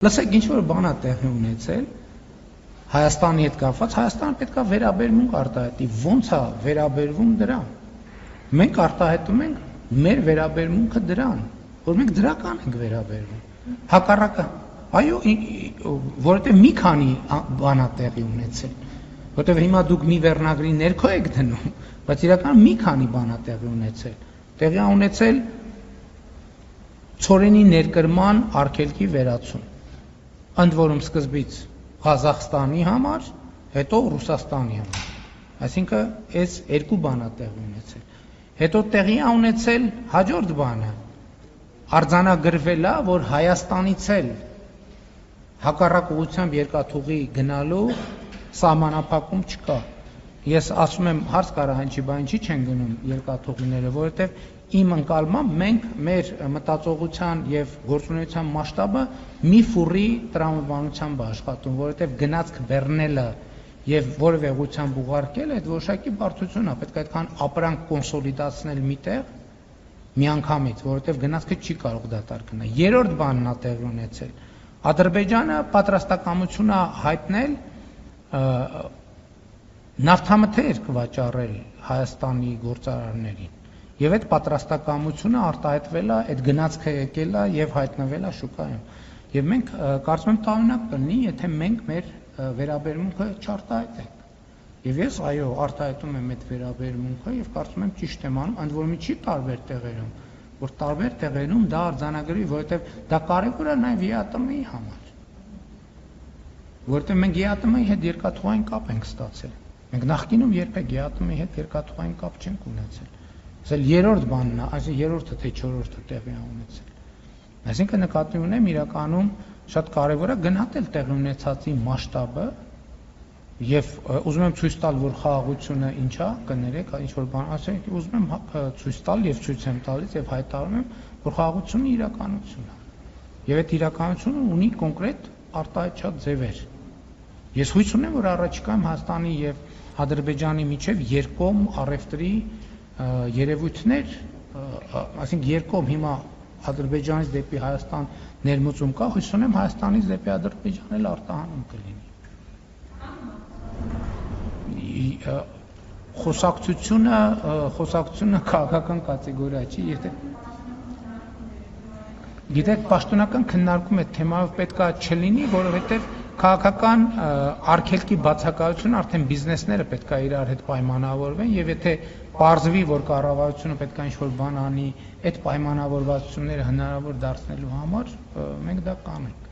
Լսեք, ինչ որ բան է տեղի ունեցել Հայաստանի հետ կապված, Հայաստանը պետք է վերաբերմունք արտահայտի, ո՞նց է վերաբերվում դրան։ Մենք արտահայտում ենք մեր վերաբերմունքը դրան, որ մենք դրական ենք վերաբերվում։ Հակառակը, այո, որովհետև մի քանի բան է տեղի ունեցել, որովհետև հիմա դուք մի վերնագրի ներքո եք դնում, բայց իրականում մի քանի բան է տեղի ունեցել։ Տեղի է ունեցել ցորենի ներկրման արգելքի վերացում։ Ընդ որում սկզբից Ղազախստանի համար, հետո Ռուսաստանի համար։ Այսինքն այս երկու բան է տեղի ունեցել։ Հետո տեղի է ունեցել հաջորդ բանը։ Արձանագրվել է, որ Հայաստանից էլ հակառակ ուղղությամբ երկաթուղի գնալու սահմանափակում չկա։ Ես ասում եմ հարց կարա հնչի, բայց ինչի չեն գնում երկաթուղիները, որովհետև իմ ընկալմամբ մենք մեր մտածողության եւ գործունեության մասշտաբը մի ֆուրի տրամաբանությամբ աշխատում, որովհետեւ գնացք բեռնելը եւ որևէ ուղղությամբ ուղարկելը այդ որոշակի բարդություն է, պետք է այդքան ապրանք կոնսոլիդացնել միտեղ միանգամից, որովհետեւ գնացքը չի կարող դատարկ գնալ։ Երրորդ բանն է տեղի ունեցել։ Ադրբեջանը պատրաստակամություն է հայտնել նավթամթերք վաճառել Հայաստանի գործարարներին։ Եվ այդ պատրաստակամությունը արտահայտվել է, այդ գնացքը եկել է եւ հայտնվել է շուկայում։ Եվ մենք կարծում եմ տարօրինակ կլինի, եթե մենք մեր վերաբերմունքը չարտահայտենք։ Եվ ես այո, արտահայտում եմ այդ վերաբերմունքը եւ կարծում եմ ճիշտ եմ անում, ընդ որում չի տարբեր տեղերում, որ տարբեր տեղերում դա արձանագրվի, որովհետեւ դա կարեւոր է նաեւ ԵԱՏՄ-ի համար։ Որովհետեւ մենք ԵԱՏՄ-ի հետ երկաթուղային կապ ենք ստացել։ Մենք նախկինում երբեք ԵԱՏՄ-ի հետ երկաթուղային կապ չենք ունեցել։ Սա երրորդ բանն է, այսինքն երրորդը թե չորրորդը տեղի է ունեցել։ Այսինքն նկատի ունեմ իրականում շատ կարևոր է գնահատել տեղի ունեցածի մասշտաբը եւ ուզում եմ ցույց տալ, որ խաղաղությունը ինչ է, կներեք, ինչ որ բան, ասենք ուզում եմ ցույց տալ եւ ցույց եմ տալիս եւ հայտարարում եմ, որ խաղաղությունը իրականություն է։ Եվ այդ իրականությունը ունի կոնկրետ արտահայտչած ձևեր։ Ես հույս ունեմ, որ առաջիկայում Հայաստանի եւ Ադրբեջանի միջև երկկողմ առևտրի երևույթներ, այսինքն երկկողմ հիմա Ադրբեջանից դեպի Հայաստան ներմուծում կա, հույս ունեմ Հայաստանից դեպի Ադրբեջան էլ արտահանում կլինի։ Խոսակցությունը քաղաքական կատեգորիա չի, եթե գիտեք, պաշտոնական քննարկում այդ թեմայով պետք է չլինի, որովհետև քաղաքական արգելքի բացակայությունը արդեն բիզնեսները պետք է իրար հետ պայմանավորվեն եւ եթե պարզվի, որ կառավարությունը պետք է ինչ-որ բան անի այդ պայմանավորվածությունները հնարավոր դարձնելու համար, մենք դա կանենք։